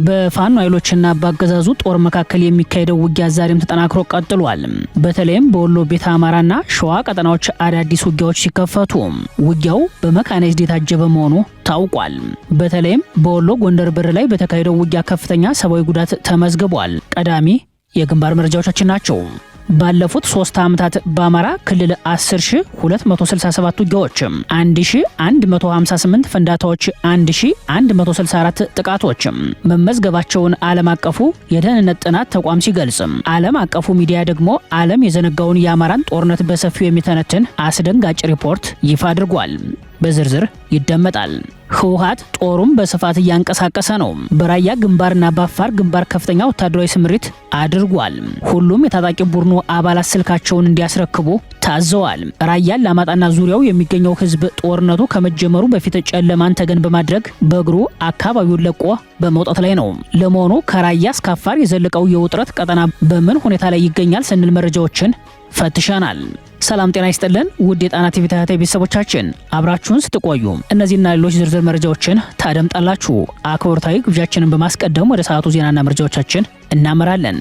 በፋኖ ኃይሎችና በአገዛዙ ጦር መካከል የሚካሄደው ውጊያ ዛሬም ተጠናክሮ ቀጥሏል። በተለይም በወሎ ቤተ አማራና ሸዋ ቀጠናዎች አዳዲስ ውጊያዎች ሲከፈቱ ውጊያው በመካናይዝድ የታጀበ መሆኑ ታውቋል። በተለይም በወሎ ጎንደር በር ላይ በተካሄደው ውጊያ ከፍተኛ ሰብአዊ ጉዳት ተመዝግቧል። ቀዳሚ የግንባር መረጃዎቻችን ናቸው። ባለፉት 3 ዓመታት በአማራ ክልል 10267 ውጊያዎች፣ 1158 ፍንዳታዎች፣ 1164 ጥቃቶች መመዝገባቸውን ዓለም አቀፉ የደህንነት ጥናት ተቋም ሲገልጽ፣ ዓለም አቀፉ ሚዲያ ደግሞ ዓለም የዘነጋውን የአማራን ጦርነት በሰፊው የሚተነትን አስደንጋጭ ሪፖርት ይፋ አድርጓል። በዝርዝር ይደመጣል። ህወሓት ጦሩን በስፋት እያንቀሳቀሰ ነው። በራያ ግንባርና በአፋር ግንባር ከፍተኛ ወታደራዊ ስምሪት አድርጓል። ሁሉም የታጣቂ ቡድኑ አባላት ስልካቸውን እንዲያስረክቡ ታዘዋል። ራያን ላማጣና ዙሪያው የሚገኘው ህዝብ ጦርነቱ ከመጀመሩ በፊት ጨለማን ተገን በማድረግ በእግሩ አካባቢውን ለቆ በመውጣት ላይ ነው። ለመሆኑ ከራያ እስከ አፋር የዘለቀው የውጥረት ቀጠና በምን ሁኔታ ላይ ይገኛል ስንል መረጃዎችን ፈትሸናል። ሰላም ጤና ይስጥልን ውድ የጣና ቲቪ ተከታታይ ቤተሰቦቻችን አብራችሁን ስትቆዩ እነዚህና ሌሎች ዝርዝር መረጃዎችን ታደምጣላችሁ። አክብሮታዊ ግብዣችንን በማስቀደም ወደ ሰዓቱ ዜናና መረጃዎቻችን እናመራለን።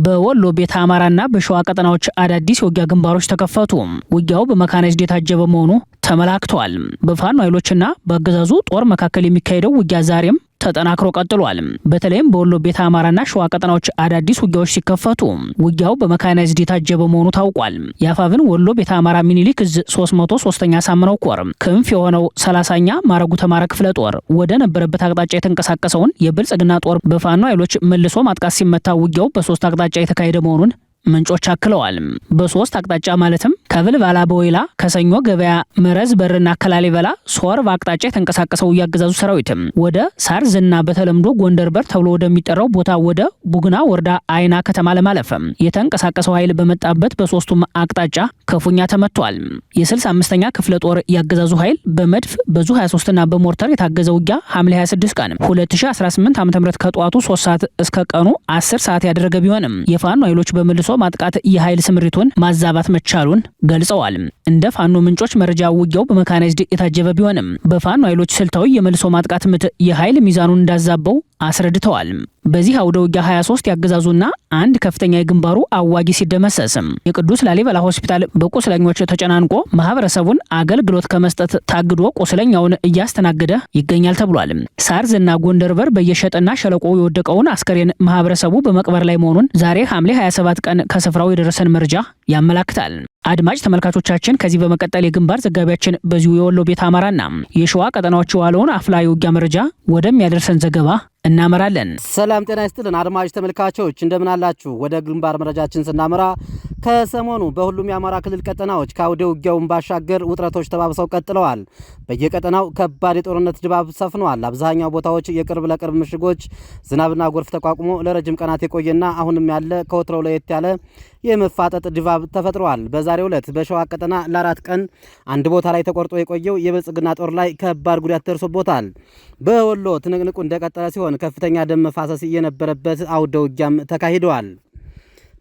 በወሎ ቤተ አማራና በሸዋ ቀጠናዎች አዳዲስ የውጊያ ግንባሮች ተከፈቱ። ውጊያው በመካናይዝድ የታጀበ መሆኑ ተመላክቷል። በፋኖ ኃይሎችና በአገዛዙ ጦር መካከል የሚካሄደው ውጊያ ዛሬም ተጠናክሮ ቀጥሏል። በተለይም በወሎ ቤተ አማራና ሸዋ ቀጠናዎች አዳዲስ ውጊያዎች ሲከፈቱ ውጊያው በመካናይዝድ የታጀበ መሆኑ ታውቋል። የአፋብን ወሎ ቤተ አማራ ሚኒሊክ እዝ 303ኛ ሳምነው ኮር ክንፍ የሆነው 30ኛ ማረጉ ተማረ ክፍለ ጦር ወደ ነበረበት አቅጣጫ የተንቀሳቀሰውን የብልጽግና ጦር በፋኖ ኃይሎች መልሶ ማጥቃት ሲመታ ውጊያው በ3 አቅጣጫ የተካሄደ መሆኑን ምንጮች አክለዋል። በ3 አቅጣጫ ማለትም ከብልባላ በወይላ ከሰኞ ገበያ መረዝ በርና ከላሊበላ ሶር በአቅጣጫ የተንቀሳቀሰው ያገዛዙ ሰራዊት ወደ ሳርዝና በተለምዶ ጎንደር በር ተብሎ ወደሚጠራው ቦታ ወደ ቡግና ወረዳ አይና ከተማ ለማለፍ የተንቀሳቀሰው ኃይል በመጣበት በ3ቱም አቅጣጫ ክፉኛ ተመቷል። የ65ኛ ክፍለ ጦር ያገዛዙ ኃይል በመድፍ በዙ 23ና በሞርተር የታገዘ ውጊያ ሐምሌ 26 ቀን 2018 ዓ.ም ከጠዋቱ 3 ሰዓት እስከ ቀኑ 10 ሰዓት ያደረገ ቢሆንም የፋኖ ኃይሎች በመልሶ ማጥቃት የኃይል ስምሪቱን ማዛባት መቻሉን ገልጸዋል። እንደ ፋኖ ምንጮች መረጃ ውጊያው በመካናይዝድ የታጀበ ቢሆንም በፋኖ ኃይሎች ስልታዊ የመልሶ ማጥቃት ምት የኃይል ሚዛኑን እንዳዛበው አስረድተዋል። በዚህ አውደ ውጊያ 23 ያገዛዙና አንድ ከፍተኛ የግንባሩ አዋጊ ሲደመሰስም የቅዱስ ላሊበላ ሆስፒታል በቁስለኞች ተጨናንቆ ማህበረሰቡን አገልግሎት ከመስጠት ታግዶ ቁስለኛውን እያስተናገደ ይገኛል ተብሏል። ሳርዝና ጎንደር በር በየሸጠና ሸለቆ የወደቀውን አስከሬን ማህበረሰቡ በመቅበር ላይ መሆኑን ዛሬ ሐምሌ 27 ቀን ከስፍራው የደረሰን መረጃ ያመላክታል። አድማጭ ተመልካቾቻችን ከዚህ በመቀጠል የግንባር ዘጋቢያችን በዚሁ የወሎ ቤተ አማራና የሸዋ ቀጠናዎች የዋለውን አፍላ የውጊያ መረጃ ወደሚያደርሰን ዘገባ እናመራለን። ሰላም ጤና ይስጥልን አድማጭ ተመልካቾች እንደምን አላችሁ? ወደ ግንባር መረጃችን ስናመራ ከሰሞኑ በሁሉም የአማራ ክልል ቀጠናዎች ከአውደ ውጊያውን ባሻገር ውጥረቶች ተባብሰው ቀጥለዋል። በየቀጠናው ከባድ የጦርነት ድባብ ሰፍኗል። አብዛኛው ቦታዎች የቅርብ ለቅርብ ምሽጎች ዝናብና ጎርፍ ተቋቁሞ ለረጅም ቀናት የቆየና አሁንም ያለ ከወትሮው ለየት ያለ የመፋጠጥ ድባብ ተፈጥሯል። በዛሬው ዕለት በሸዋ ቀጠና ለ4 ቀን አንድ ቦታ ላይ ተቆርጦ የቆየው የብልጽግና ጦር ላይ ከባድ ጉዳት ደርሶበታል። በወሎ ትንቅንቁ እንደቀጠለ ሲሆን ከፍተኛ ደም መፋሰስ የነበረበት አውደ ውጊያም ተካሂደዋል።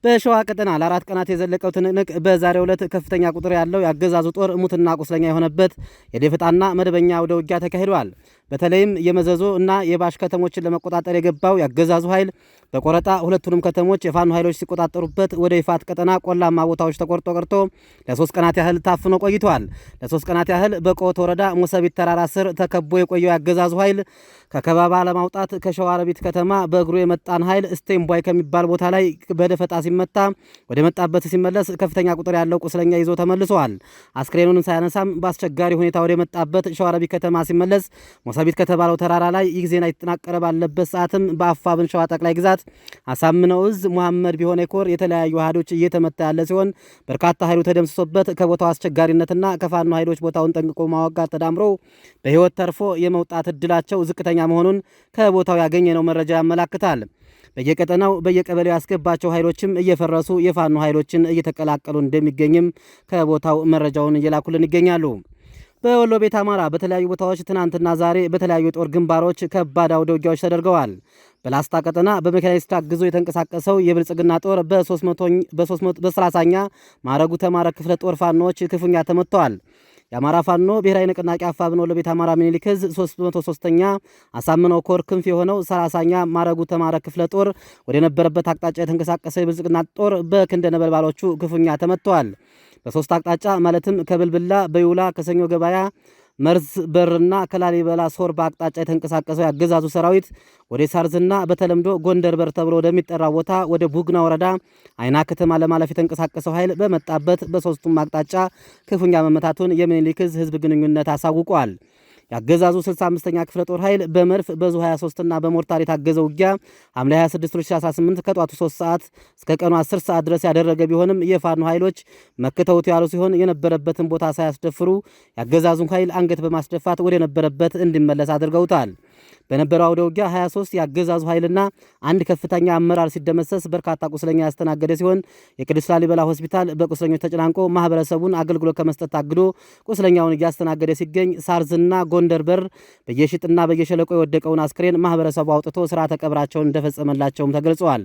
በሸዋ ቀጠና ለ4 ቀናት የዘለቀው ትንቅንቅ በዛሬው ዕለት ከፍተኛ ቁጥር ያለው ያገዛዙ ጦር ሙትና ቁስለኛ የሆነበት የደፈጣና መደበኛ አውደ ውጊያ ተካሂዷል። በተለይም የመዘዞ እና የባሽ ከተሞችን ለመቆጣጠር የገባው ያገዛዙ ኃይል በቆረጣ ሁለቱንም ከተሞች የፋኖ ኃይሎች ሲቆጣጠሩበት ወደ ይፋት ቀጠና ቆላማ ቦታዎች ተቆርጦ ቀርቶ ለ3 ቀናት ያህል ታፍኖ ቆይቷል። ለ3 ቀናት ያህል በቆት ወረዳ ሙሰቢት ተራራ ስር ተከቦ የቆየው ያገዛዙ ኃይል ከከበባ ለማውጣት ከሸዋሮቢት ከተማ በእግሩ የመጣን ኃይል ስቴምቦይ ከሚባል ቦታ ላይ በደፈጣ ሲመታ ወደ መጣበት ሲመለስ ከፍተኛ ቁጥር ያለው ቁስለኛ ይዞ ተመልሷል። አስክሬኑን ሳያነሳም በአስቸጋሪ ሁኔታ ወደ መጣበት ሸዋሮቢት ከተማ ሲመለስ ሙሰቢት ከተባለው ተራራ ላይ ይህ ዜና የተጠናቀረ ባለበት ሰዓትም በአፋብን ሸዋ ጠቅላይ ግዛት አሳምነው እዝ መሐመድ ቢሆነ ኮር የተለያዩ ኃይሎች እየተመታ ያለ ሲሆን በርካታ ኃይሉ ተደምስሶበት ከቦታው አስቸጋሪነትና ከፋኖ ኃይሎች ቦታውን ጠንቅቆ ማወጋት ተዳምሮ በህይወት ተርፎ የመውጣት እድላቸው ዝቅተኛ መሆኑን ከቦታው ያገኘነው መረጃ ያመላክታል። በየቀጠናው በየቀበሌው ያስገባቸው ኃይሎችም እየፈረሱ የፋኖ ኃይሎችን እየተቀላቀሉ እንደሚገኝም ከቦታው መረጃውን እየላኩልን ይገኛሉ። በወሎ ቤተ አማራ በተለያዩ ቦታዎች ትናንትና ዛሬ በተለያዩ የጦር ግንባሮች ከባድ አውደ ውጊያዎች ተደርገዋል። በላስታ ቀጠና በሜካናይዝድ ታግዞ የተንቀሳቀሰው የብልጽግና ጦር በ30ኛ ማረጉ ተማረ ክፍለ ጦር ፋኖች ክፉኛ ተመተዋል። የአማራ ፋኖ ብሔራዊ ንቅናቄ አፋብን ወሎ ቤት አማራ ምኒልክ ዕዝ 303ኛ አሳምነው ኮር ክንፍ የሆነው 30ኛ ማረጉ ተማረ ክፍለ ጦር ወደ ነበረበት አቅጣጫ የተንቀሳቀሰ የብልጽግና ጦር በክንደ ነበልባሎቹ ክፉኛ ተመቷል። በሶስት አቅጣጫ ማለትም ከብልብላ በይውላ ከሰኞ ገበያ መርዝ በርና ከላሊበላ ሶር በአቅጣጫ የተንቀሳቀሰው ያገዛዙ ሰራዊት ወደ ሳርዝና በተለምዶ ጎንደር በር ተብሎ ወደሚጠራው ቦታ ወደ ቡግና ወረዳ አይና ከተማ ለማለፍ የተንቀሳቀሰው ኃይል በመጣበት በሶስቱም አቅጣጫ ክፉኛ መመታቱን የምኒልክ ዕዝ ህዝብ ግንኙነት አሳውቋል። ያገዛዙ 65ኛ ክፍለ ጦር ኃይል በመድፍ በዙ 23 እና በሞርታር የታገዘ ውጊያ ሐምሌ 26 2018 ከጧቱ 3 ሰዓት እስከ ቀኑ 10 ሰዓት ድረስ ያደረገ ቢሆንም የፋኖ ኃይሎች መክተውት ያሉ ሲሆን የነበረበትን ቦታ ሳያስደፍሩ ያገዛዙን ኃይል አንገት በማስደፋት ወደ ነበረበት እንዲመለስ አድርገውታል። በነበረው አውደ ውጊያ 23 ያገዛዙ ኃይልና አንድ ከፍተኛ አመራር ሲደመሰስ በርካታ ቁስለኛ ያስተናገደ ሲሆን የቅዱስ ላሊበላ ሆስፒታል በቁስለኞች ተጨናንቆ ማህበረሰቡን አገልግሎት ከመስጠት ታግዶ ቁስለኛውን እያስተናገደ ሲገኝ ሳርዝና ጎንደር በር በየሽጥና በየሸለቆ የወደቀውን አስክሬን ማህበረሰቡ አውጥቶ ስርዓተ ቀብራቸውን እንደፈጸመላቸውም ተገልጿል።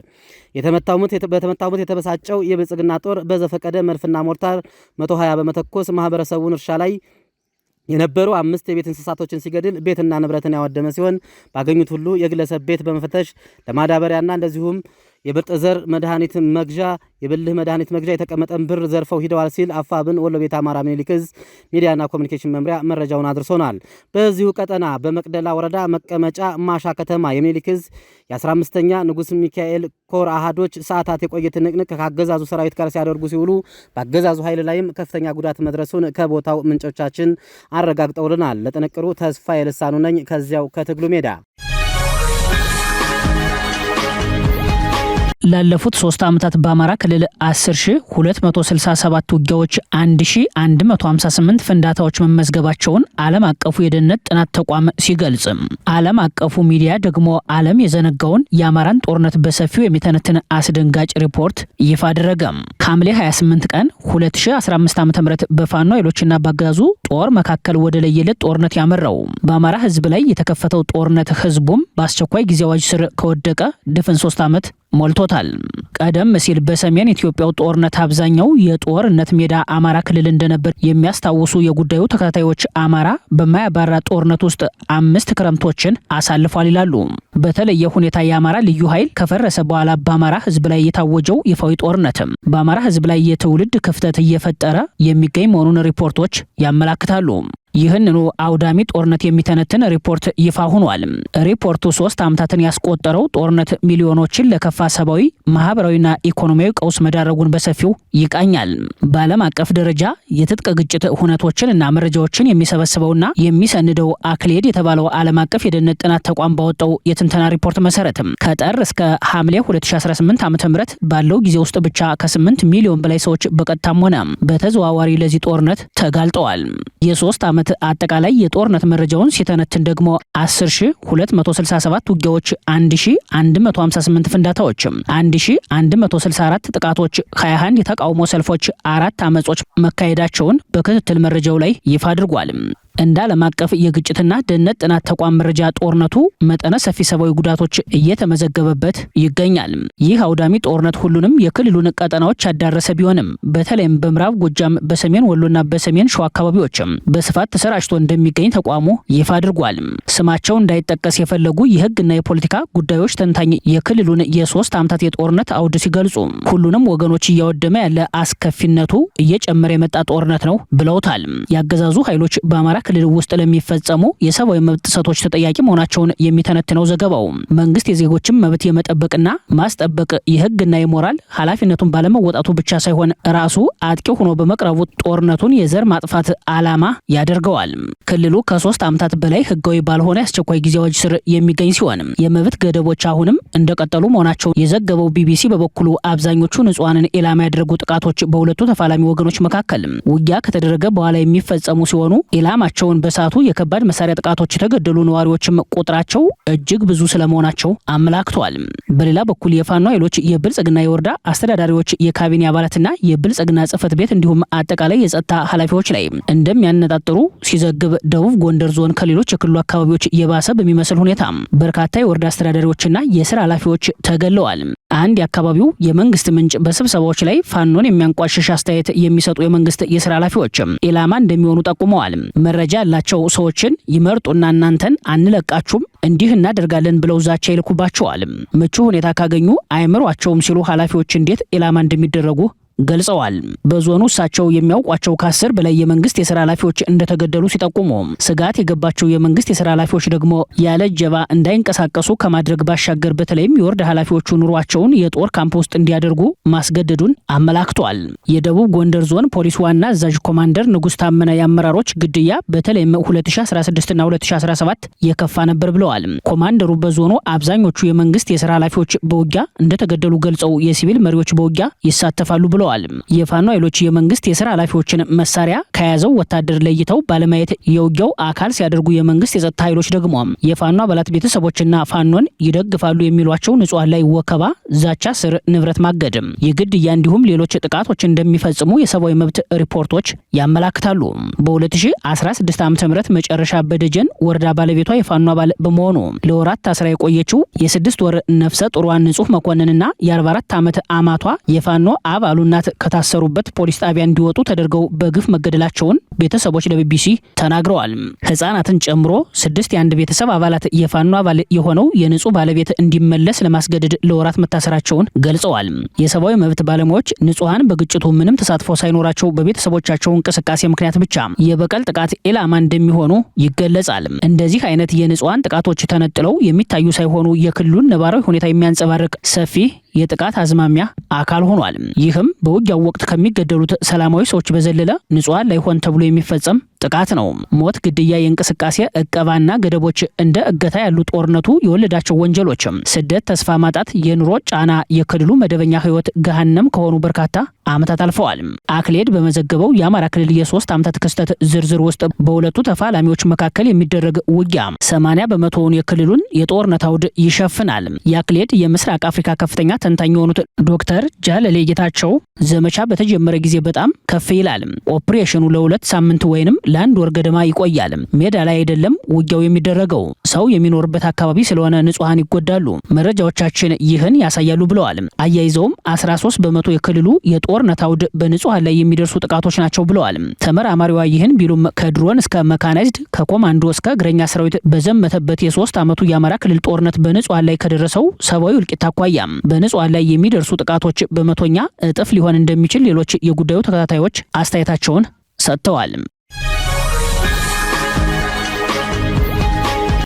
በተመታው ምት የተበሳጨው የብልጽግና ጦር በዘፈቀደ መድፍና ሞርታር 120 በመተኮስ ማህበረሰቡን እርሻ ላይ የነበሩ 5 የቤት እንስሳቶችን ሲገድል ቤትና ንብረትን ያወደመ ሲሆን ባገኙት ሁሉ የግለሰብ ቤት በመፈተሽ ለማዳበሪያና እንደዚሁም የብርጥ ዘር መድኃኒት መግዣ የብልህ መድኃኒት መግዣ የተቀመጠን ብር ዘርፈው ሂደዋል ሲል አፋብን ወሎ ቤት አማራ ምኒልክ ዕዝ ሚዲያና ኮሚኒኬሽን መምሪያ መረጃውን አድርሶናል። በዚሁ ቀጠና በመቅደላ ወረዳ መቀመጫ ማሻ ከተማ የምኒልክ ዕዝ የ15ኛ ንጉስ ሚካኤል ኮር አሃዶች ሰዓታት የቆየ ትንቅንቅ ከአገዛዙ ሰራዊት ጋር ሲያደርጉ ሲውሉ በአገዛዙ ኃይል ላይም ከፍተኛ ጉዳት መድረሱን ከቦታው ምንጮቻችን አረጋግጠውልናል። ለጥንቅሩ ተስፋ የልሳኑ ነኝ ከዚያው ከትግሉ ሜዳ። ላለፉት 3 ዓመታት በአማራ ክልል 10267 ውጊያዎች 1158 ፍንዳታዎች መመዝገባቸውን ዓለም አቀፉ የደህንነት ጥናት ተቋም ሲገልጽ ዓለም አቀፉ ሚዲያ ደግሞ ዓለም የዘነጋውን የአማራን ጦርነት በሰፊው የሚተነትን አስደንጋጭ ሪፖርት ይፋ አደረገ። ሐምሌ 28 ቀን 2015 ዓ.ም በፋኖ ኃይሎችና በአገዛዙ ጦር መካከል ወደ ለየለት ጦርነት ያመራው በአማራ ህዝብ ላይ የተከፈተው ጦርነት ህዝቡም በአስቸኳይ ጊዜ አዋጅ ስር ከወደቀ ድፍን 3 ዓመት ሞልቶታል። ቀደም ሲል በሰሜን ኢትዮጵያው ጦርነት አብዛኛው የጦርነት ሜዳ አማራ ክልል እንደነበር የሚያስታውሱ የጉዳዩ ተከታታዮች አማራ በማያባራ ጦርነት ውስጥ 5 ክረምቶችን አሳልፏል ይላሉ። በተለየ ሁኔታ የአማራ ልዩ ኃይል ከፈረሰ በኋላ በአማራ ህዝብ ላይ የታወጀው ይፋዊ ጦርነትም በአማራ ህዝብ ላይ የትውልድ ክፍተት እየፈጠረ የሚገኝ መሆኑን ሪፖርቶች ያመላክታሉ። ይህንኑ አውዳሚ ጦርነት የሚተነትን ሪፖርት ይፋ ሆኗል። ሪፖርቱ 3 ዓመታትን ያስቆጠረው ጦርነት ሚሊዮኖችን ለከፋ ሰብአዊ፣ ማህበራዊና ኢኮኖሚያዊ ቀውስ መዳረጉን በሰፊው ይቃኛል። በዓለም አቀፍ ደረጃ የትጥቅ ግጭት ሁነቶችን እና መረጃዎችን የሚሰበስበውና የሚሰንደው አክሌድ የተባለው ዓለም አቀፍ የደህንነት ጥናት ተቋም ባወጣው የትንተና ሪፖርት መሰረትም ከጥር እስከ ሐምሌ 2018 ዓ.ም ባለው ጊዜ ውስጥ ብቻ ከ8 ሚሊዮን በላይ ሰዎች በቀጥታም ሆነ በተዘዋዋሪ ለዚህ ጦርነት ተጋልጠዋል። የ3 ዓመት አጠቃላይ የጦርነት መረጃውን ሲተነትን ደግሞ 10267 ውጊያዎች፣ 1158 ፍንዳታዎች፣ 1164 ጥቃቶች፣ 21 የተቃውሞ ሰልፎች፣ 4 አመጾች መካሄዳቸውን በክትትል መረጃው ላይ ይፋ አድርጓል። እንደ ዓለም አቀፍ የግጭትና ደህንነት ጥናት ተቋም መረጃ ጦርነቱ መጠነ ሰፊ ሰብአዊ ጉዳቶች እየተመዘገበበት ይገኛል። ይህ አውዳሚ ጦርነት ሁሉንም የክልሉን ቀጠናዎች ያዳረሰ ቢሆንም በተለይም በምዕራብ ጎጃም፣ በሰሜን ወሎና በሰሜን ሸዋ አካባቢዎች በስፋት ተሰራጭቶ እንደሚገኝ ተቋሙ ይፋ አድርጓል። ስማቸው እንዳይጠቀስ የፈለጉ የህግና የፖለቲካ ጉዳዮች ተንታኝ የክልሉን የ3 ዓመታት የጦርነት አውድ ሲገልጹ ሁሉንም ወገኖች እያወደመ ያለ አስከፊነቱ እየጨመረ የመጣ ጦርነት ነው ብለውታል። ያገዛዙ ኃይሎች በአማራ ክልል ውስጥ ለሚፈጸሙ የሰብአዊ መብት ጥሰቶች ተጠያቂ መሆናቸውን የሚተነትነው ዘገባው መንግስት የዜጎችን መብት የመጠበቅና ማስጠበቅ የህግና የሞራል ኃላፊነቱን ባለመወጣቱ ብቻ ሳይሆን ራሱ አጥቂ ሆኖ በመቅረቡ ጦርነቱን የዘር ማጥፋት ዓላማ ያደርገዋል። ክልሉ ከ3 ዓመታት በላይ ህጋዊ ባልሆነ አስቸኳይ ጊዜ አዋጅ ስር የሚገኝ ሲሆን የመብት ገደቦች አሁንም እንደቀጠሉ መሆናቸው የዘገበው ቢቢሲ በበኩሉ አብዛኞቹ ንጹሃንን ኢላማ ያደረጉ ጥቃቶች በሁለቱ ተፋላሚ ወገኖች መካከል ውጊያ ከተደረገ በኋላ የሚፈጸሙ ሲሆኑ ኢላማቸውን በሳቱ የከባድ መሳሪያ ጥቃቶች የተገደሉ ነዋሪዎችም ቁጥራቸው እጅግ ብዙ ስለመሆናቸው አመላክቷል። በሌላ በኩል የፋኖ ኃይሎች የብልጽግና የወረዳ አስተዳዳሪዎች፣ የካቢኔ አባላትና የብልጽግና ጽህፈት ቤት እንዲሁም አጠቃላይ የጸጥታ ኃላፊዎች ላይ እንደሚያነጣጥሩ ሲዘግብ ደቡብ ጎንደር ዞን ከሌሎች የክልሉ አካባቢዎች የባሰ በሚመስል ሁኔታ በርካታ የወረዳ አስተዳዳሪዎችና የስራ ኃላፊዎች ተገለዋል። አንድ የአካባቢው የመንግስት ምንጭ በስብሰባዎች ላይ ፋኖን የሚያንቋሽሽ አስተያየት የሚሰጡ የመንግስት የስራ ኃላፊዎችም ኢላማ እንደሚሆኑ ጠቁመዋል። መረጃ ያላቸው ሰዎችን ይመርጡና እናንተን አንለቃችሁም እንዲህ እናደርጋለን ብለው ዛቻ ይልኩባቸዋል። ምቹ ሁኔታ ካገኙ አይምሯቸውም ሲሉ ኃላፊዎች እንዴት ኢላማ እንደሚደረጉ ገልጸዋል። በዞኑ እሳቸው የሚያውቋቸው ከ10 በላይ የመንግስት የስራ ኃላፊዎች እንደተገደሉ ሲጠቁሙ ስጋት የገባቸው የመንግስት የስራ ኃላፊዎች ደግሞ ያለ ጀባ እንዳይንቀሳቀሱ ከማድረግ ባሻገር በተለይም የወረዳ ኃላፊዎቹ ኑሯቸውን የጦር ካምፕ ውስጥ እንዲያደርጉ ማስገደዱን አመላክቷል። የደቡብ ጎንደር ዞን ፖሊስ ዋና አዛዥ ኮማንደር ንጉስ ታመነ የአመራሮች ግድያ በተለይም 2016 እና 2017 የከፋ ነበር ብለዋል። ኮማንደሩ በዞኑ አብዛኞቹ የመንግስት የስራ ኃላፊዎች በውጊያ እንደተገደሉ ገልጸው የሲቪል መሪዎች በውጊያ ይሳተፋሉ ብለዋል። የፋኖ ኃይሎች የመንግስት የስራ ኃላፊዎችን መሳሪያ ከያዘው ወታደር ለይተው ባለማየት የውጊያው አካል ሲያደርጉ የመንግስት የጸጥታ ኃይሎች ደግሞ የፋኖ አባላት ቤተሰቦችና ፋኖን ይደግፋሉ የሚሏቸው ንጹሃን ላይ ወከባ፣ ዛቻ፣ ስር ንብረት ማገድም፣ የግድያ እንዲሁም ሌሎች ጥቃቶች እንደሚፈጽሙ የሰብአዊ መብት ሪፖርቶች ያመላክታሉ። በ2016 ዓ.ም መጨረሻ በደጀን ወረዳ ባለቤቷ የፋኖ አባል በመሆኑ ለወራት ታስራ የቆየችው የ6 ወር ነፍሰ ጡሯን ንጹህ መኮንንና የ44 ዓመት አማቷ የፋኖ አባሉ እናት ከታሰሩበት ፖሊስ ጣቢያ እንዲወጡ ተደርገው በግፍ መገደላቸውን ቤተሰቦች ለቢቢሲ ተናግረዋል። ህፃናትን ጨምሮ 6 የአንድ ቤተሰብ አባላት የፋኖ አባል የሆነው የንጹህ ባለቤት እንዲመለስ ለማስገደድ ለወራት መታሰራቸውን ገልጸዋል። የሰብአዊ መብት ባለሙያዎች ንጹሃን በግጭቱ ምንም ተሳትፎ ሳይኖራቸው በቤተሰቦቻቸው እንቅስቃሴ ምክንያት ብቻ የበቀል ጥቃት ኢላማ እንደሚሆኑ ይገለጻል። እንደዚህ አይነት የንጹሃን ጥቃቶች ተነጥለው የሚታዩ ሳይሆኑ የክልሉን ነባራዊ ሁኔታ የሚያንጸባርቅ ሰፊ የጥቃት አዝማሚያ አካል ሆኗል። ይህም በውጊያው ወቅት ከሚገደሉት ሰላማዊ ሰዎች በዘለለ ንጹሃን ላይ ሆን ተብሎ የሚፈጸም ጥቃት ነው። ሞት፣ ግድያ፣ የእንቅስቃሴ እቀባና ገደቦች እንደ እገታ ያሉ ጦርነቱ የወለዳቸው ወንጀሎች፣ ስደት፣ ተስፋ ማጣት፣ የኑሮ ጫና የክልሉ መደበኛ ህይወት ገሃነም ከሆኑ በርካታ ዓመታት አልፈዋል። አክሌድ በመዘገበው የአማራ ክልል የ3 ዓመታት ክስተት ዝርዝር ውስጥ በሁለቱ ተፋላሚዎች መካከል የሚደረግ ውጊያ 80 በመቶውን የክልሉን የጦርነት አውድ ይሸፍናል። የአክሌድ የምስራቅ አፍሪካ ከፍተኛ ተንታኝ የሆኑት ዶክተር ጃለሌ ጌታቸው ዘመቻ በተጀመረ ጊዜ በጣም ከፍ ይላል። ኦፕሬሽኑ ለ2 ሳምንት ወይንም ለ1 ወር ገደማ ይቆያል። ሜዳ ላይ አይደለም ውጊያው የሚደረገው፣ ሰው የሚኖርበት አካባቢ ስለሆነ ንጹሃን ይጎዳሉ። መረጃዎቻችን ይህን ያሳያሉ ብለዋል። አያይዘውም 13 በመቶ የክልሉ የጦርነት አውድ በንጹሃን ላይ የሚደርሱ ጥቃቶች ናቸው ብለዋል። ተመራማሪዋ ይህን ቢሉም ከድሮን እስከ መካናይዝድ ከኮማንዶ እስከ እግረኛ ሰራዊት በዘመተበት የ3 ዓመቱ የአማራ ክልል ጦርነት በንጹሃን ላይ ከደረሰው ሰብአዊ እልቂት አኳያ በንጹሃን ላይ የሚደርሱ ጥቃቶች በመቶኛ እጥፍ ሊሆን እንደሚችል ሌሎች የጉዳዩ ተከታታዮች አስተያየታቸውን ሰጥተዋል።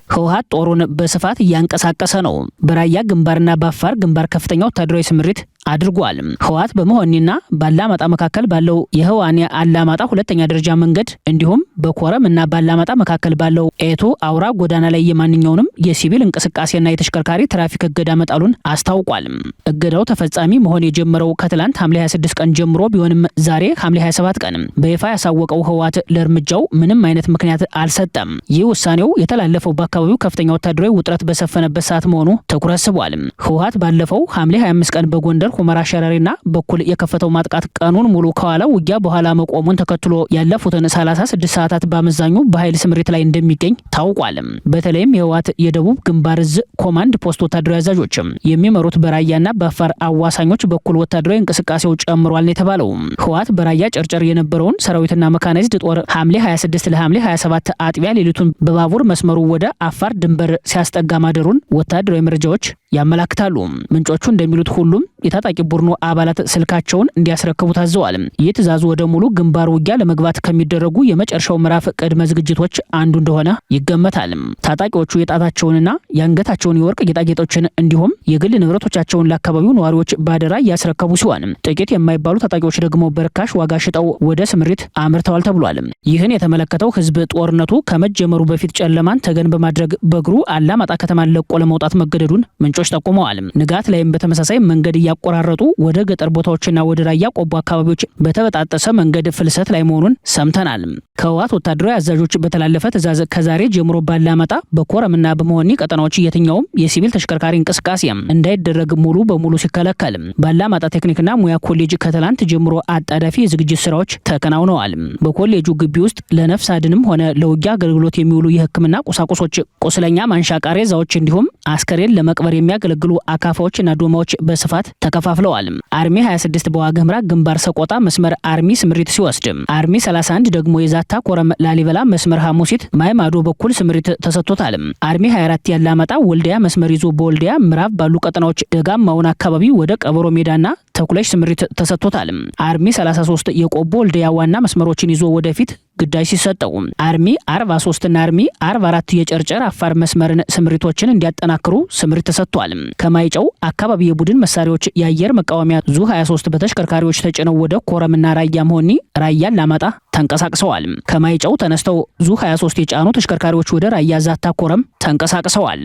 ህወሓት ጦሩን በስፋት እያንቀሳቀሰ ነው። በራያ ግንባርና በአፋር ግንባር ከፍተኛ ወታደራዊ ስምሪት አድርጓል። ህወሓት በመሆኒና ባላማጣ መካከል ባለው የህዋኔ አላማጣ ሁለተኛ ደረጃ መንገድ እንዲሁም በኮረምና ባላማጣ መካከል ባለው ኤቱ አውራ ጎዳና ላይ የማንኛውንም የሲቪል እንቅስቃሴና የተሽከርካሪ ትራፊክ እገዳ መጣሉን አስታውቋል። እገዳው ተፈጻሚ መሆን የጀመረው ከትላንት ሐምሌ 26 ቀን ጀምሮ ቢሆንም ዛሬ ሐምሌ 27 ቀን በይፋ ያሳወቀው ህወሓት ለእርምጃው ምንም አይነት ምክንያት አልሰጠም። ይህ ውሳኔው የተላለፈው በአካባቢው ከፍተኛ ወታደራዊ ውጥረት በሰፈነበት ሰዓት መሆኑ ትኩረት ስቧል። ህወሓት ባለፈው ሐምሌ 25 ቀን በጎንደር ሁመራ ሸረሪና በኩል የከፈተው ማጥቃት ቀኑን ሙሉ ከኋላ ውጊያ በኋላ መቆሙን ተከትሎ ያለፉትን 36 ሰዓታት በአመዛኙ በኃይል ስምሪት ላይ እንደሚገኝ ታውቋል። በተለይም የህወሓት የደቡብ ግንባር እዝ ኮማንድ ፖስት ወታደራዊ አዛዦች የሚመሩት በራያና በአፋር አዋሳኞች በኩል ወታደራዊ እንቅስቃሴው ጨምሯል የተባለው ህወሓት በራያ ጨርጨር የነበረውን ሰራዊትና መካናይዝድ ጦር ሐምሌ 26 ለሐምሌ 27 አጥቢያ ሌሊቱን በባቡር መስመሩ ወደ አፋር ድንበር ሲያስጠጋ ማደሩን ወታደራዊ መረጃዎች ያመላክታሉ። ምንጮቹ እንደሚሉት ሁሉም የታጣቂ ቡድኑ አባላት ስልካቸውን እንዲያስረክቡ ታዘዋል። ይህ ትዕዛዙ ወደ ሙሉ ግንባር ውጊያ ለመግባት ከሚደረጉ የመጨረሻው ምዕራፍ ቅድመ ዝግጅቶች አንዱ እንደሆነ ይገመታል። ታጣቂዎቹ የጣታቸውንና የአንገታቸውን የወርቅ ጌጣጌጦችን እንዲሁም የግል ንብረቶቻቸውን ለአካባቢው ነዋሪዎች ባደራ እያስረከቡ ሲሆን ጥቂት የማይባሉ ታጣቂዎች ደግሞ በርካሽ ዋጋ ሽጠው ወደ ስምሪት አምርተዋል ተብሏል። ይህን የተመለከተው ህዝብ ጦርነቱ ከመጀመሩ በፊት ጨለማን ተገን በማድረግ በእግሩ አላማጣ ከተማን ለቆ ለመውጣት መገደዱን ምንጮች ጠቁመዋል። ንጋት ላይም በተመሳሳይ መንገድ እያቆራረጡ ወደ ገጠር ቦታዎችና ወደ ራያ ቆቦ አካባቢዎች በተበጣጠሰ መንገድ ፍልሰት ላይ መሆኑን ሰምተናል። ከህወሓት ወታደራዊ አዛዦች በተላለፈ ትዕዛዝ ከዛሬ ጀምሮ ባላማጣ በኮረምና በመሆኒ ቀጠናዎች የትኛውም የሲቪል ተሽከርካሪ እንቅስቃሴ እንዳይደረግ ሙሉ በሙሉ ሲከለከል፣ ባላማጣ ቴክኒክና ሙያ ኮሌጅ ከትላንት ጀምሮ አጣዳፊ የዝግጅት ስራዎች ተከናውነዋል። በኮሌጁ ግቢ ውስጥ ለነፍስ አድንም ሆነ ለውጊያ አገልግሎት የሚውሉ የህክምና ቁሳቁሶች፣ ቁስለኛ ማንሻ ቃሬዛዎች እንዲሁም አስከሬን ለመቅበር የሚያገለግሉ አካፋዎችና ዶማዎች በስፋት ተከፋፍለዋል። አርሚ 26 በዋግ ኽምራ ግንባር ሰቆጣ መስመር አርሚ ስምሪት ሲወስድ፣ አርሚ 31 ደግሞ የዛታ ኮረም ላሊበላ መስመር ሐሙሲት ማይማዶ በኩል ስምሪት ተሰጥቶታል። አርሚ 24 ያላማጣ ወልዲያ መስመር ይዞ በወልዲያ ምዕራብ ባሉ ቀጠናዎች ደጋማውን አካባቢ ወደ ቀበሮ ሜዳና ተኩለሽ ስምሪት ተሰጥቶታል። አርሚ 33 የቆቦ ወልዲያ ዋና መስመሮችን ይዞ ወደፊት ግዳጅ ሲሰጠው፣ አርሚ 43 እና አርሚ 44 የጨርጨር አፋር መስመርን ስምሪቶችን እንዲያጠናክሩ ስምሪት ተሰጥቷል። ከማይጨው አካባቢ የቡድን መሳሪያዎች የአየር መቃወሚያ ዙ 23 በተሽከርካሪዎች ተጭነው ወደ ኮረምና ራያ መሆኒ ራያ ላማጣ ተንቀሳቅሰዋል። ከማይጨው ተነስተው ዙ 23 የጫኑ ተሽከርካሪዎች ወደ ራያ ዛታ ኮረም ተንቀሳቅሰዋል።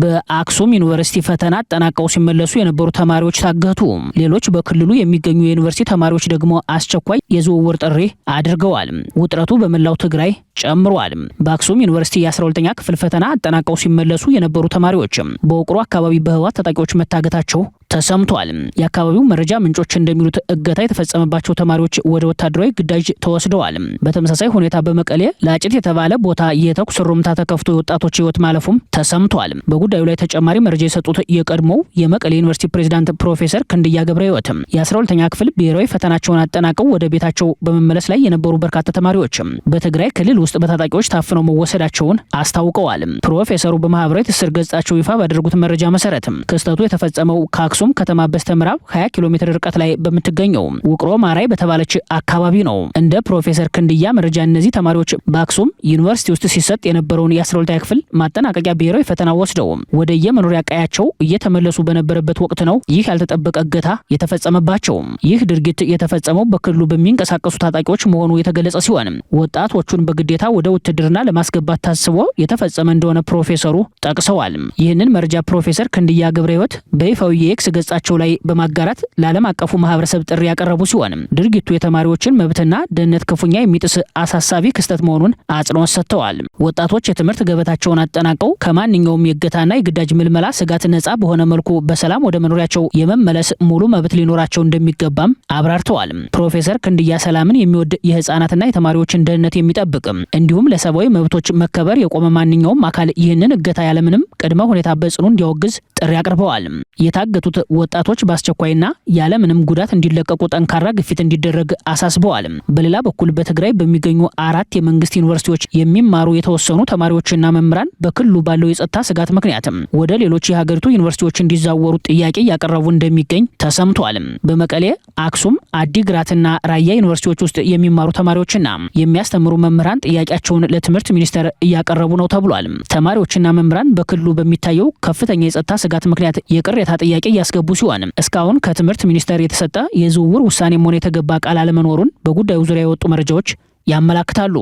በአክሱም ዩኒቨርሲቲ ፈተና አጠናቀው ሲመለሱ የነበሩ ተማሪዎች ታገቱ። ሌሎች በክልሉ የሚገኙ የዩኒቨርሲቲ ተማሪዎች ደግሞ አስቸኳይ የዝውውር ጥሪ አድርገዋል። ውጥረቱ በመላው ትግራይ ጨምሯል። በአክሱም ዩኒቨርሲቲ የ12ኛ ክፍል ፈተና አጠናቀው ሲመለሱ የነበሩ ተማሪዎች በውቅሮ አካባቢ በህወሓት ታጣቂዎች መታገታቸው ተሰምቷል። የአካባቢው መረጃ ምንጮች እንደሚሉት እገታ የተፈጸመባቸው ተማሪዎች ወደ ወታደራዊ ግዳጅ ተወስደዋል። በተመሳሳይ ሁኔታ በመቀሌ ላጭት የተባለ ቦታ የተኩስ ሩምታ ተከፍቶ የወጣቶች ህይወት ማለፉም ተሰምቷል። በጉዳዩ ላይ ተጨማሪ መረጃ የሰጡት የቀድሞው የመቀሌ ዩኒቨርሲቲ ፕሬዝዳንት ፕሮፌሰር ክንድያ ገብረህይወት የ12ኛ ክፍል ብሔራዊ ፈተናቸውን አጠናቀው ወደ ቤታቸው በመመለስ ላይ የነበሩ በርካታ ተማሪዎች በትግራይ ክልል ውስጥ በታጣቂዎች ታፍነው መወሰዳቸውን አስታውቀዋል። ፕሮፌሰሩ በማህበራዊ ትስስር ገጻቸው ይፋ ባደረጉት መረጃ መሰረት ክስተቱ የተፈጸመው ከአክሱም ከተማ በስተምዕራብ 20 ኪሎ ሜትር ርቀት ላይ በምትገኘው ውቅሮ ማራይ በተባለች አካባቢ ነው። እንደ ፕሮፌሰር ክንድያ መረጃ እነዚህ ተማሪዎች በአክሱም ዩኒቨርሲቲ ውስጥ ሲሰጥ የነበረውን የ12ኛ ክፍል ማጠናቀቂያ ብሔራዊ ፈተና ወስደው ወደ የመኖሪያ ቀያቸው እየተመለሱ በነበረበት ወቅት ነው ይህ ያልተጠበቀ እገታ የተፈጸመባቸው። ይህ ድርጊት የተፈጸመው በክልሉ በሚንቀሳቀሱ ታጣቂዎች መሆኑ የተገለጸ ሲሆን ወጣቶቹን በግዴታ ወደ ውትድርና ለማስገባት ታስቦ የተፈጸመ እንደሆነ ፕሮፌሰሩ ጠቅሰዋል። ይህንን መረጃ ፕሮፌሰር ክንድያ ገብረህይወት በይፋዊ የኤክስ ገጻቸው ላይ በማጋራት ለዓለም አቀፉ ማህበረሰብ ጥሪ ያቀረቡ ሲሆን ድርጊቱ የተማሪዎችን መብትና ደህንነት ክፉኛ የሚጥስ አሳሳቢ ክስተት መሆኑን አጽንኦት ሰጥተዋል። ወጣቶች የትምህርት ገበታቸውን አጠናቀው ከማንኛውም የእገታና የግዳጅ ምልመላ ስጋት ነጻ በሆነ መልኩ በሰላም ወደ መኖሪያቸው የመመለስ ሙሉ መብት ሊኖራቸው እንደሚገባም አብራርተዋል። ፕሮፌሰር ክንድያ ሰላምን የሚወድ የህፃናትና የተማሪዎችን ደህንነት የሚጠብቅ እንዲሁም ለሰብአዊ መብቶች መከበር የቆመ ማንኛውም አካል ይህንን እገታ ያለምንም ቅድመ ሁኔታ በጽኑ እንዲያወግዝ ጥሪ አቅርበዋል። የታገቱት ወጣቶች በአስቸኳይና ያለምንም ጉዳት እንዲለቀቁ ጠንካራ ግፊት እንዲደረግ አሳስበዋል። በሌላ በኩል በትግራይ በሚገኙ 4 የመንግስት ዩኒቨርሲቲዎች የሚማሩ የተወሰኑ ተማሪዎችና መምህራን በክልሉ ባለው የጸጥታ ስጋት ምክንያት ወደ ሌሎች የሀገሪቱ ዩኒቨርሲቲዎች እንዲዛወሩ ጥያቄ እያቀረቡ እንደሚገኝ ተሰምቷል። በመቀሌ፣ አክሱም፣ አዲግራትና ራያ ዩኒቨርሲቲዎች ውስጥ የሚማሩ ተማሪዎችና የሚያስተምሩ መምህራን ጥያቄያቸውን ለትምህርት ሚኒስቴር እያቀረቡ ነው ተብሏል። ተማሪዎችና መምህራን በክልሉ በሚታየው ከፍተኛ የጸጥታ ስጋት ምክንያት የቅሬታ ጥያቄ እያስገቡ ሲሆን እስካሁን ከትምህርት ሚኒስቴር የተሰጠ የዝውውር ውሳኔም ሆነ የተገባ ቃል አለመኖሩን በጉዳዩ ዙሪያ የወጡ መረጃዎች ያመላክታሉ።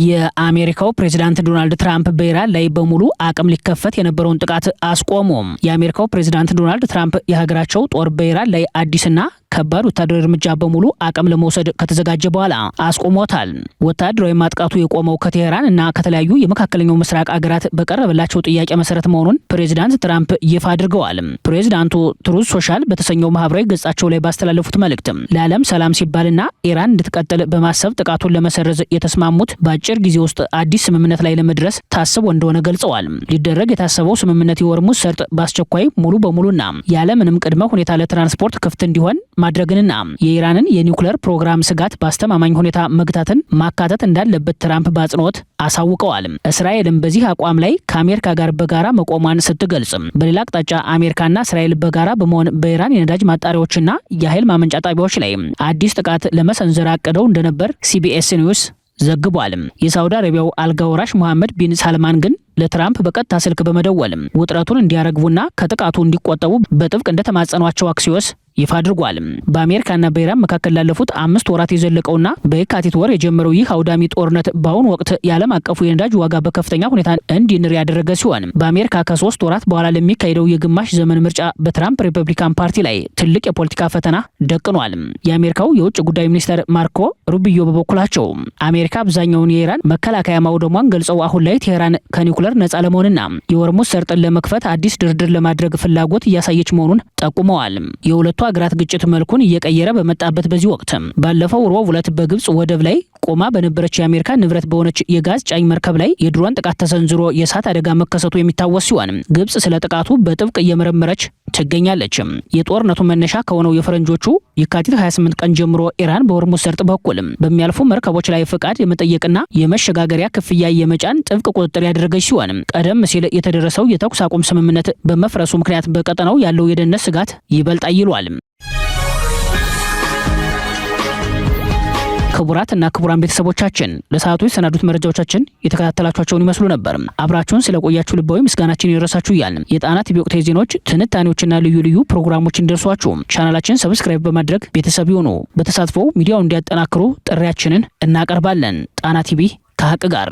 የአሜሪካው ፕሬዝዳንት ዶናልድ ትራምፕ በኢራን ላይ በሙሉ አቅም ሊከፈት የነበረውን ጥቃት አስቆሙ። የአሜሪካው ፕሬዝዳንት ዶናልድ ትራምፕ የሀገራቸው ጦር በኢራን ላይ አዲስና ከባድ ወታደራዊ እርምጃ በሙሉ አቅም ለመውሰድ ከተዘጋጀ በኋላ አስቆሞታል። ወታደራዊ ማጥቃቱ የቆመው ከቴሄራን እና ከተለያዩ የመካከለኛው ምስራቅ አገራት በቀረበላቸው ጥያቄ መሰረት መሆኑን ፕሬዝዳንት ትራምፕ ይፋ አድርገዋል። ፕሬዝዳንቱ ትሩዝ ሶሻል በተሰኘው ማህበራዊ ገጻቸው ላይ ባስተላለፉት መልእክት ለዓለም ሰላም ሲባልና ኢራን እንድትቀጥል በማሰብ ጥቃቱን ለመሰረዝ የተስማሙት በአጭር ጊዜ ውስጥ አዲስ ስምምነት ላይ ለመድረስ ታስቦ እንደሆነ ገልጸዋል። ሊደረግ የታሰበው ስምምነት የሆርሙዝ ሰርጥ በአስቸኳይ ሙሉ በሙሉና ያለምንም ቅድመ ሁኔታ ለትራንስፖርት ክፍት እንዲሆን ማድረግንና የኢራንን የኒውክሌር ፕሮግራም ስጋት በአስተማማኝ ሁኔታ መግታትን ማካተት እንዳለበት ትራምፕ በአጽንኦት አሳውቀዋል። እስራኤልም በዚህ አቋም ላይ ከአሜሪካ ጋር በጋራ መቆሟን ስትገልጽ፣ በሌላ አቅጣጫ አሜሪካና እስራኤል በጋራ በመሆን በኢራን የነዳጅ ማጣሪያዎችና የኃይል ማመንጫ ጣቢያዎች ላይ አዲስ ጥቃት ለመሰንዘር አቅደው እንደነበር ሲቢኤስ ኒውስ ዘግቧል። የሳውዲ አረቢያው አልጋ ወራሽ መሐመድ ቢን ሳልማን ግን ለትራምፕ በቀጥታ ስልክ በመደወል ውጥረቱን እንዲያረግቡና ከጥቃቱ እንዲቆጠቡ በጥብቅ እንደተማጸኗቸው አክሲዮስ ይፋ አድርጓል። በአሜሪካና በኢራን መካከል ላለፉት 5 ወራት የዘለቀውና በየካቲት ወር የጀመረው ይህ አውዳሚ ጦርነት በአሁኑ ወቅት የዓለም አቀፉ የነዳጅ ዋጋ በከፍተኛ ሁኔታ እንዲንር ያደረገ ሲሆን በአሜሪካ ከ3 ወራት በኋላ ለሚካሄደው የግማሽ ዘመን ምርጫ በትራምፕ ሪፐብሊካን ፓርቲ ላይ ትልቅ የፖለቲካ ፈተና ደቅኗል። የአሜሪካው የውጭ ጉዳይ ሚኒስትር ማርኮ ሩቢዮ በበኩላቸው አሜሪካ አብዛኛውን የኢራን መከላከያ ማውደሟን ገልጸው አሁን ላይ ቴህራን ከኒውክሌር ነጻ ለመሆንና የሆርሙዝ ሰርጥን ለመክፈት አዲስ ድርድር ለማድረግ ፍላጎት እያሳየች መሆኑን ጠቁመዋል። የሁለቱ ሀገራት ግጭት መልኩን እየቀየረ በመጣበት በዚህ ወቅት ባለፈው ረቡዕ ዕለት በግብጽ ወደብ ላይ ቆማ በነበረች የአሜሪካ ንብረት በሆነች የጋዝ ጫኝ መርከብ ላይ የድሮን ጥቃት ተሰንዝሮ የእሳት አደጋ መከሰቱ የሚታወስ ሲሆን ግብጽ ስለ ጥቃቱ በጥብቅ እየመረመረች ትገኛለች። የጦርነቱ መነሻ ከሆነው የፈረንጆቹ የካቲት 28 ቀን ጀምሮ ኢራን በሆርሙዝ ሰርጥ በኩል በሚያልፉ መርከቦች ላይ ፍቃድ የመጠየቅና የመሸጋገሪያ ክፍያ የመጫን ጥብቅ ቁጥጥር ያደረገች ሲሆን ቀደም ሲል የተደረሰው የተኩስ አቁም ስምምነት በመፍረሱ ምክንያት በቀጠናው ያለው የደህንነት ስጋት ይበልጥ አይሏል። ክቡራትና ክቡራን ቤተሰቦቻችን ለሰዓቱ የሰናዱት መረጃዎቻችን የተከታተላችኋቸውን ይመስሉ ነበር። አብራችሁን ስለቆያችሁ ልባዊ ምስጋናችን ይድረሳችሁ እያልን የጣና ቲቪ ወቅታዊ ዜናዎች፣ ትንታኔዎችና ልዩ ልዩ ፕሮግራሞች እንዲደርሷችሁ ቻናላችን ሰብስክራይብ በማድረግ ቤተሰብ ይሁኑ። በተሳትፎ ሚዲያውን እንዲያጠናክሩ ጥሪያችንን እናቀርባለን። ጣና ቲቪ ከሀቅ ጋር